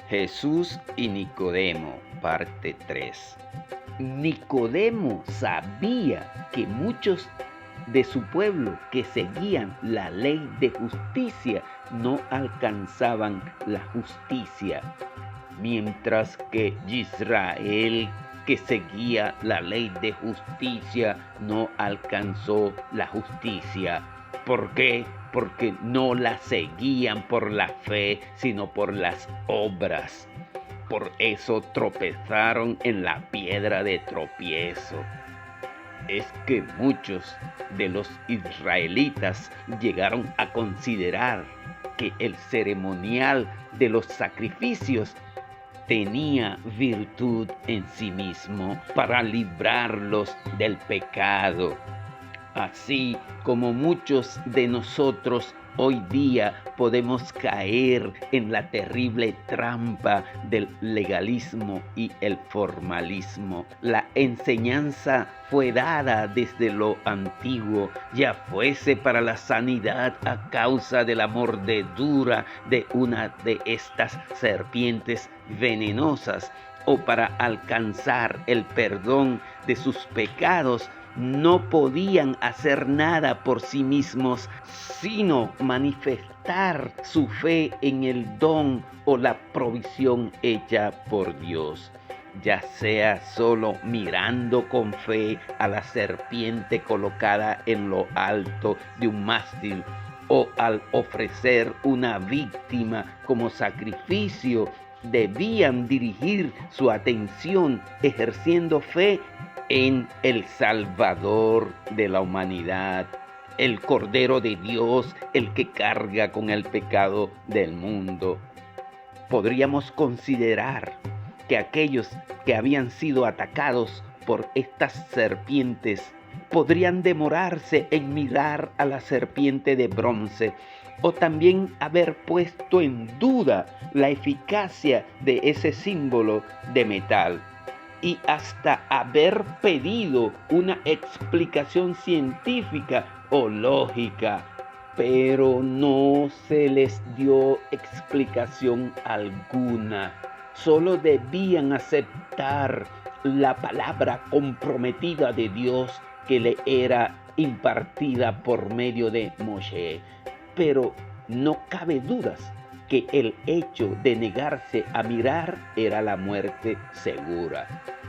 Jesús y Nicodemo, parte 3. Nicodemo sabía que muchos de su pueblo que seguían la ley de justicia no alcanzaban la justicia, mientras que Israel, que seguía la ley de justicia, no alcanzó la justicia. ¿Por qué? Porque no la seguían por la fe, sino por las obras. Por eso tropezaron en la piedra de tropiezo. Es que muchos de los israelitas llegaron a considerar que el ceremonial de los sacrificios tenía virtud en sí mismo para librarlos del pecado. Así como muchos de nosotros hoy día podemos caer en la terrible trampa del legalismo y el formalismo. La enseñanza fue dada desde lo antiguo, ya fuese para la sanidad a causa de la mordedura de una de estas serpientes venenosas, o para alcanzar el perdón de sus pecados. No podían hacer nada por sí mismos, sino manifestar su fe en el don o la provisión hecha por Dios, ya sea solo mirando con fe a la serpiente colocada en lo alto de un mástil, o al ofrecer una víctima como sacrificio. Debían dirigir su atención ejerciendo fe en el Salvador de la humanidad, el Cordero de Dios, el que carga con el pecado del mundo. Podríamos considerar que aquellos que habían sido atacados por estas serpientes podrían demorarse en mirar a la serpiente de bronce, o también haber puesto en duda la eficacia de ese símbolo de metal, y hasta haber pedido una explicación científica o lógica, pero no se les dio explicación alguna. Solo debían aceptar la palabra comprometida de Dios que le era impartida por medio de Moshe. Pero no cabe dudas que el hecho de negarse a mirar era la muerte segura.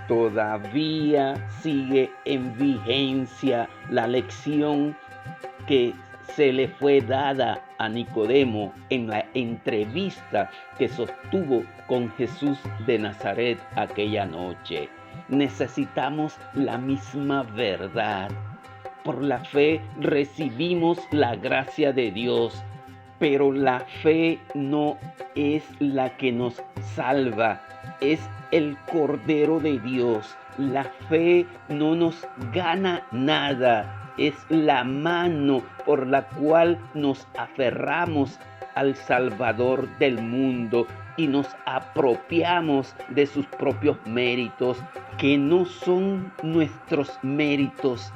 Todavía sigue en vigencia la lección que se le fue dada a Nicodemo en la entrevista que sostuvo con Jesús de Nazaret aquella noche. Necesitamos la misma verdad. Por la fe recibimos la gracia de Dios, pero la fe no es la que nos salva, es el Cordero de Dios. La fe no nos gana nada, es la mano por la cual nos aferramos al Salvador del mundo y nos apropiamos de sus propios méritos, que no son nuestros méritos,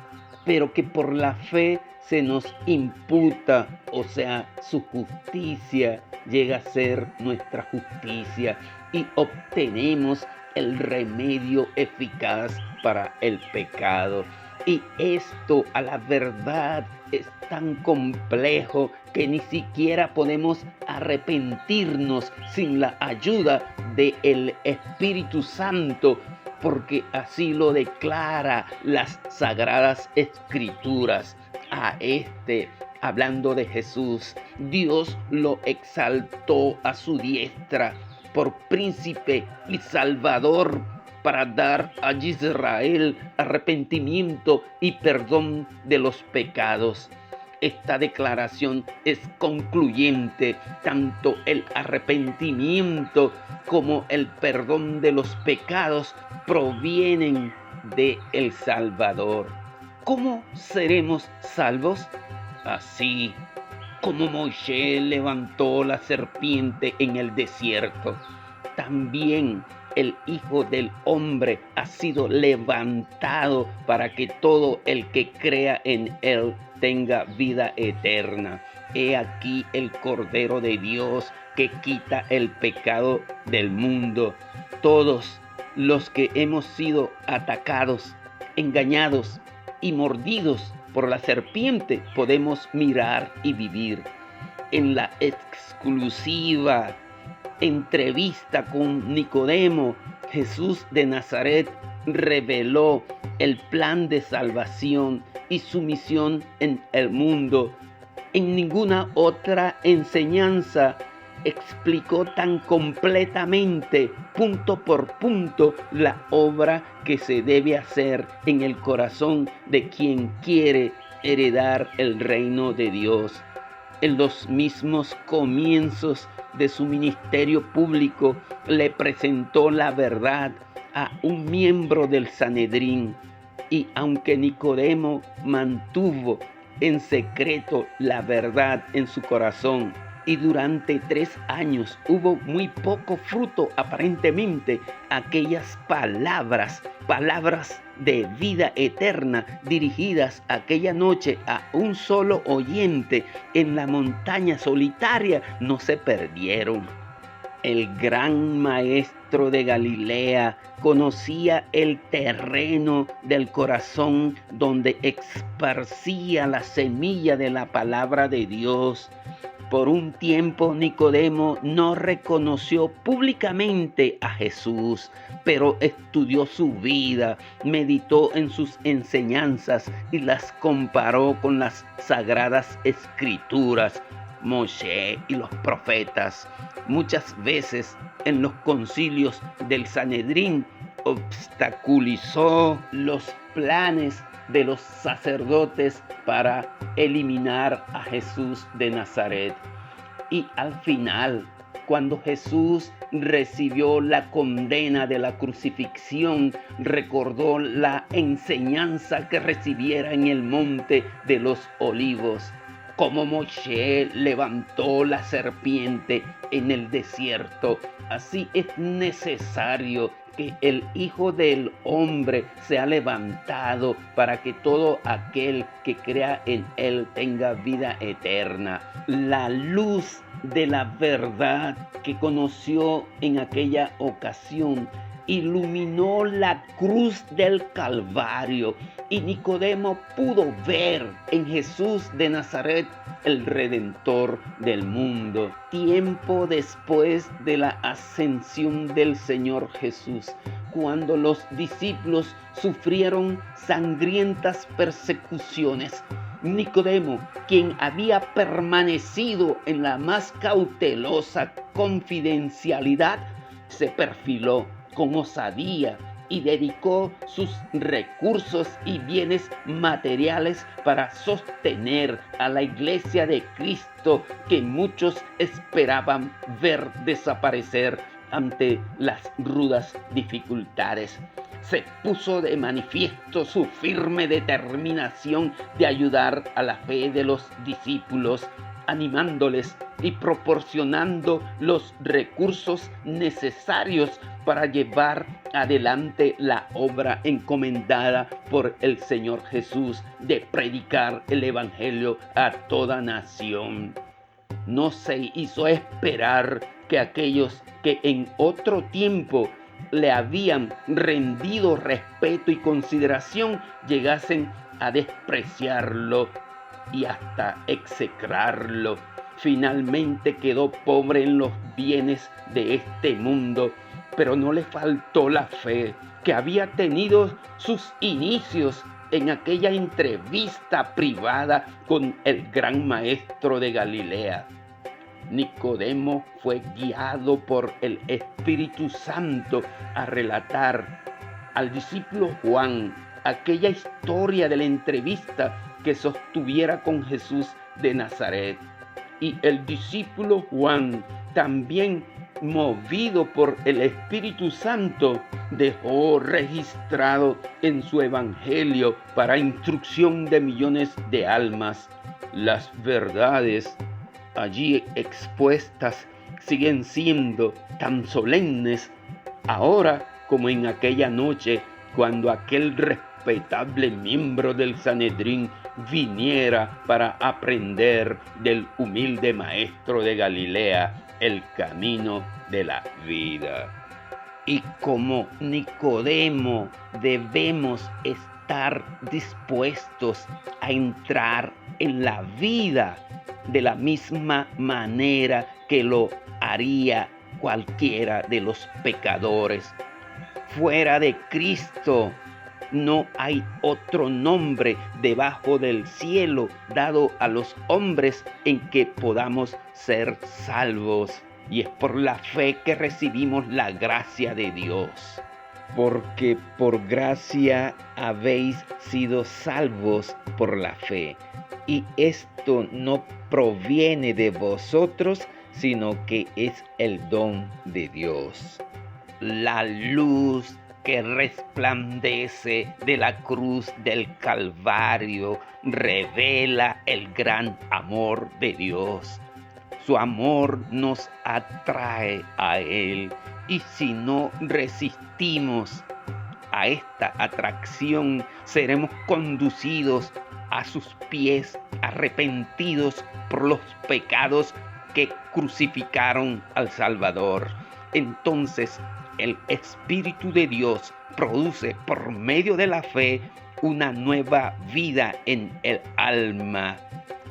pero que por la fe se nos imputa, o sea, su justicia llega a ser nuestra justicia y obtenemos el remedio eficaz para el pecado. Y esto, a la verdad, es tan complejo que ni siquiera podemos arrepentirnos sin la ayuda del Espíritu Santo, porque así lo declara las Sagradas Escrituras. Hablando de Jesús, Dios lo exaltó a su diestra por príncipe y salvador para dar a Israel arrepentimiento y perdón de los pecados. Esta declaración es concluyente. Tanto el arrepentimiento como el perdón de los pecados provienen de el Salvador. ¿Cómo seremos salvos? Así como Moisés levantó la serpiente en el desierto, también el Hijo del Hombre ha sido levantado para que todo el que crea en él tenga vida eterna. He aquí el Cordero de Dios que quita el pecado del mundo. Todos los que hemos sido atacados, engañados y mordidos por la serpiente podemos mirar y vivir. En la exclusiva entrevista con Nicodemo, Jesús de Nazaret reveló el plan de salvación y su misión en el mundo. En ninguna otra enseñanza explicó tan completamente, punto por punto, la obra que se debe hacer en el corazón de quien quiere heredar el reino de Dios. En los mismos comienzos de su ministerio público, le presentó la verdad a un miembro del Sanedrín, y aunque Nicodemo mantuvo en secreto la verdad en su corazón, y durante 3 años hubo muy poco fruto, aparentemente, aquellas palabras de vida eterna dirigidas aquella noche a un solo oyente en la montaña solitaria no se perdieron. El gran maestro de Galilea conocía el terreno del corazón donde esparcía la semilla de la palabra de Dios. Por un tiempo Nicodemo no reconoció públicamente a Jesús, pero estudió su vida, meditó en sus enseñanzas y las comparó con las sagradas escrituras, Moshe y los profetas. Muchas veces en los concilios del Sanedrín obstaculizó los planes de los sacerdotes para eliminar a Jesús de Nazaret. Y al final, cuando Jesús recibió la condena de la crucifixión, recordó la enseñanza que recibiera en el monte de los olivos, como Moshe levantó la serpiente en el desierto. Así es necesario que el Hijo del Hombre sea levantado para que todo aquel que crea en él tenga vida eterna. La luz de la verdad que conoció en aquella ocasión iluminó la cruz del Calvario, y Nicodemo pudo ver en Jesús de Nazaret el Redentor del mundo. Tiempo después de la ascensión del Señor Jesús, cuando los discípulos sufrieron sangrientas persecuciones, Nicodemo, quien había permanecido en la más cautelosa confidencialidad, se perfiló con osadía y dedicó sus recursos y bienes materiales para sostener a la iglesia de Cristo, que muchos esperaban ver desaparecer ante las rudas dificultades. Se puso de manifiesto su firme determinación de ayudar a la fe de los discípulos, animándoles y proporcionando los recursos necesarios para llevar adelante la obra encomendada por el Señor Jesús de predicar el Evangelio a toda nación. No se hizo esperar que aquellos que en otro tiempo le habían rendido respeto y consideración llegasen a despreciarlo y hasta execrarlo. Finalmente quedó pobre en los bienes de este mundo, pero no le faltó la fe que había tenido sus inicios en aquella entrevista privada con el gran maestro de Galilea. Nicodemo fue guiado por el Espíritu Santo a relatar al discípulo Juan aquella historia de la entrevista que sostuviera con Jesús de Nazaret. Y el discípulo Juan, también movido por el Espíritu Santo, dejó registrado en su evangelio para instrucción de millones de almas las verdades allí expuestas siguen siendo tan solemnes ahora como en aquella noche, cuando aquel respetable miembro del Sanedrín viniera para aprender del humilde maestro de Galilea el camino de la vida. Y como Nicodemo debemos estar dispuestos a entrar en la vida de la misma manera que lo haría cualquiera de los pecadores. Fuera de Cristo no hay otro nombre debajo del cielo dado a los hombres en que podamos ser salvos. Y es por la fe que recibimos la gracia de Dios. Porque por gracia habéis sido salvos por la fe. Y esto no proviene de vosotros, sino que es el don de Dios. La luz que resplandece de la cruz del Calvario revela el gran amor de Dios. Su amor nos atrae a Él, y si no resistimos a esta atracción, seremos conducidos a sus pies arrepentidos por los pecados que crucificaron al Salvador. Entonces, el Espíritu de Dios produce por medio de la fe una nueva vida en el alma.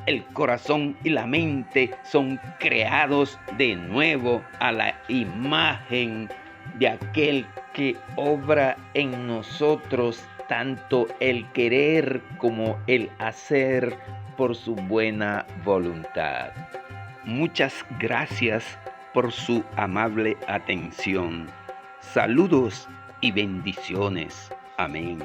El corazón y la mente son creados de nuevo a la imagen de aquel que obra en nosotros tanto el querer como el hacer por su buena voluntad. Muchas gracias por su amable atención. Saludos y bendiciones. Amén.